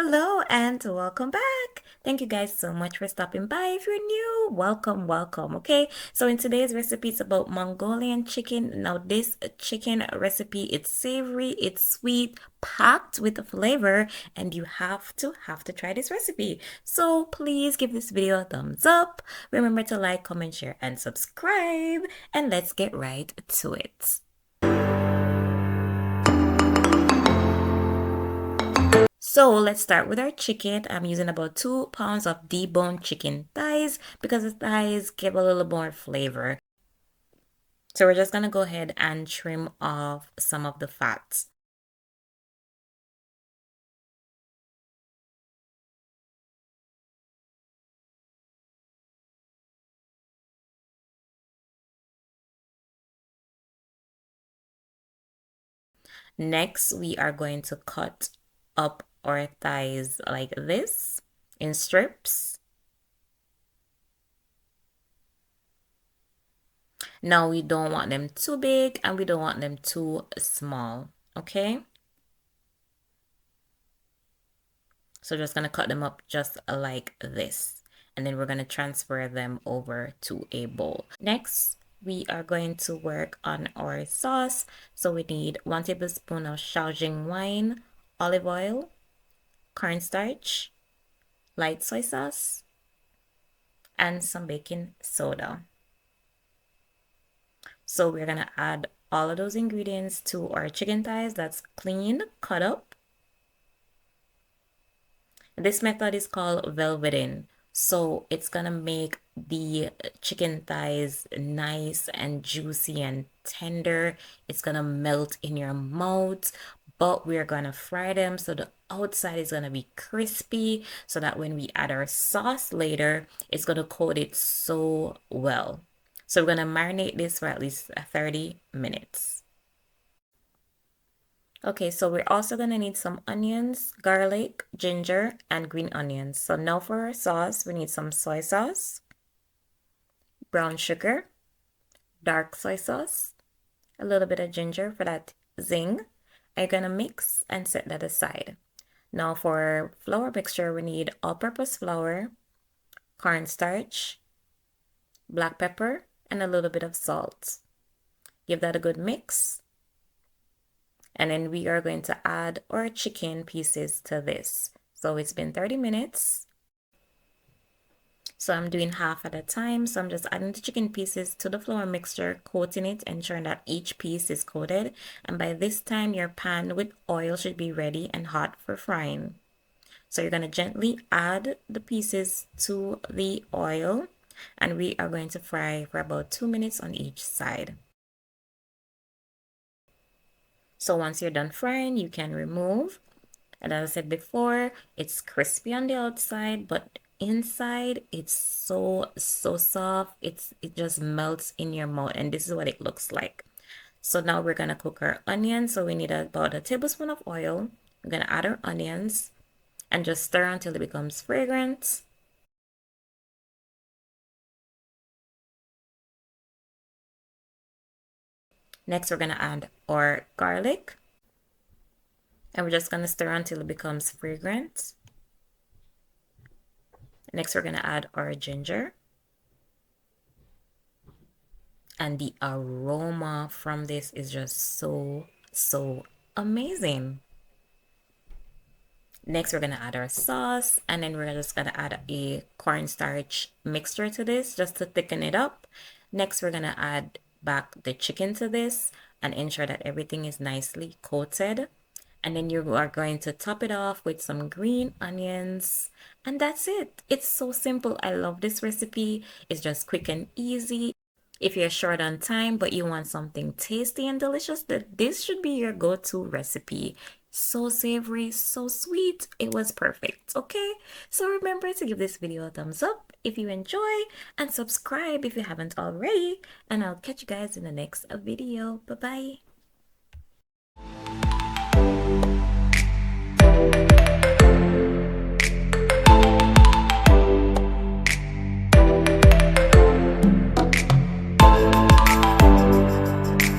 Hello and welcome back. Thank you guys so much for stopping by. If you're new, welcome. Okay, so in today's recipe, it's about Mongolian chicken. Now, this chicken recipe, it's savory, it's sweet, packed with flavor, and you have to try this recipe. So please give this video a thumbs up. Remember to like, comment, share, and subscribe. And let's get right to it. So let's start with our chicken. I'm using about 2 pounds of deboned chicken thighs because the thighs give a little more flavor. So we're just gonna go ahead and trim off some of the fats. Next, we are going to cut up our thighs like this in strips. Now we don't want them too big and we don't want them too small, okay? So just gonna cut them up just like this. And then we're gonna transfer them over to a bowl. Next, we are going to work on our sauce. So we need 1 tablespoon of Shaoxing wine, olive oil, cornstarch, light soy sauce, and some baking soda. So we're gonna add all of those ingredients to our chicken thighs that's cleaned, cut up. This method is called velveting. So it's gonna make the chicken thighs nice and juicy and tender. It's gonna melt in your mouth, but we're gonna fry them so the outside is gonna be crispy so that when we add our sauce later, it's gonna coat it so well. So we're gonna marinate this for at least 30 minutes. Okay, so we're also gonna need some onions, garlic, ginger, and green onions. So now for our sauce, we need some soy sauce, brown sugar, dark soy sauce, a little bit of ginger for that zing. I'm gonna mix and set that aside. Now for flour mixture, we need all-purpose flour, cornstarch, black pepper, and a little bit of salt. Give that a good mix. And then we are going to add our chicken pieces to this. So it's been 30 minutes. So I'm doing half at a time. So I'm just adding the chicken pieces to the flour mixture, coating it, ensuring that each piece is coated. And by this time, your pan with oil should be ready and hot for frying. So you're going to gently add the pieces to the oil. And we are going to fry for about 2 minutes on each side. So once you're done frying, you can remove. And as I said before, it's crispy on the outside, but inside it's so soft. It just melts in your mouth, and this is what it looks like. So now we're gonna cook our onions. So we need about a tablespoon of oil. We're gonna add our onions and just stir until it becomes fragrant. Next, we're gonna add our garlic. And we're just gonna stir until it becomes fragrant. Next, we're gonna add our ginger. And the aroma from this is just so amazing. Next, we're gonna add our sauce, and then we're just gonna add a cornstarch mixture to this just to thicken it up. Next, we're gonna add back the chicken to this and ensure that everything is nicely coated. And then you are going to top it off with some green onions. And that's it. It's so simple. I love this recipe. It's just quick and easy. If you're short on time, but you want something tasty and delicious, this should be your go-to recipe. So savory, so sweet. It was perfect, okay? So remember to give this video a thumbs up if you enjoy and subscribe if you haven't already. And I'll catch you guys in the next video. Bye-bye.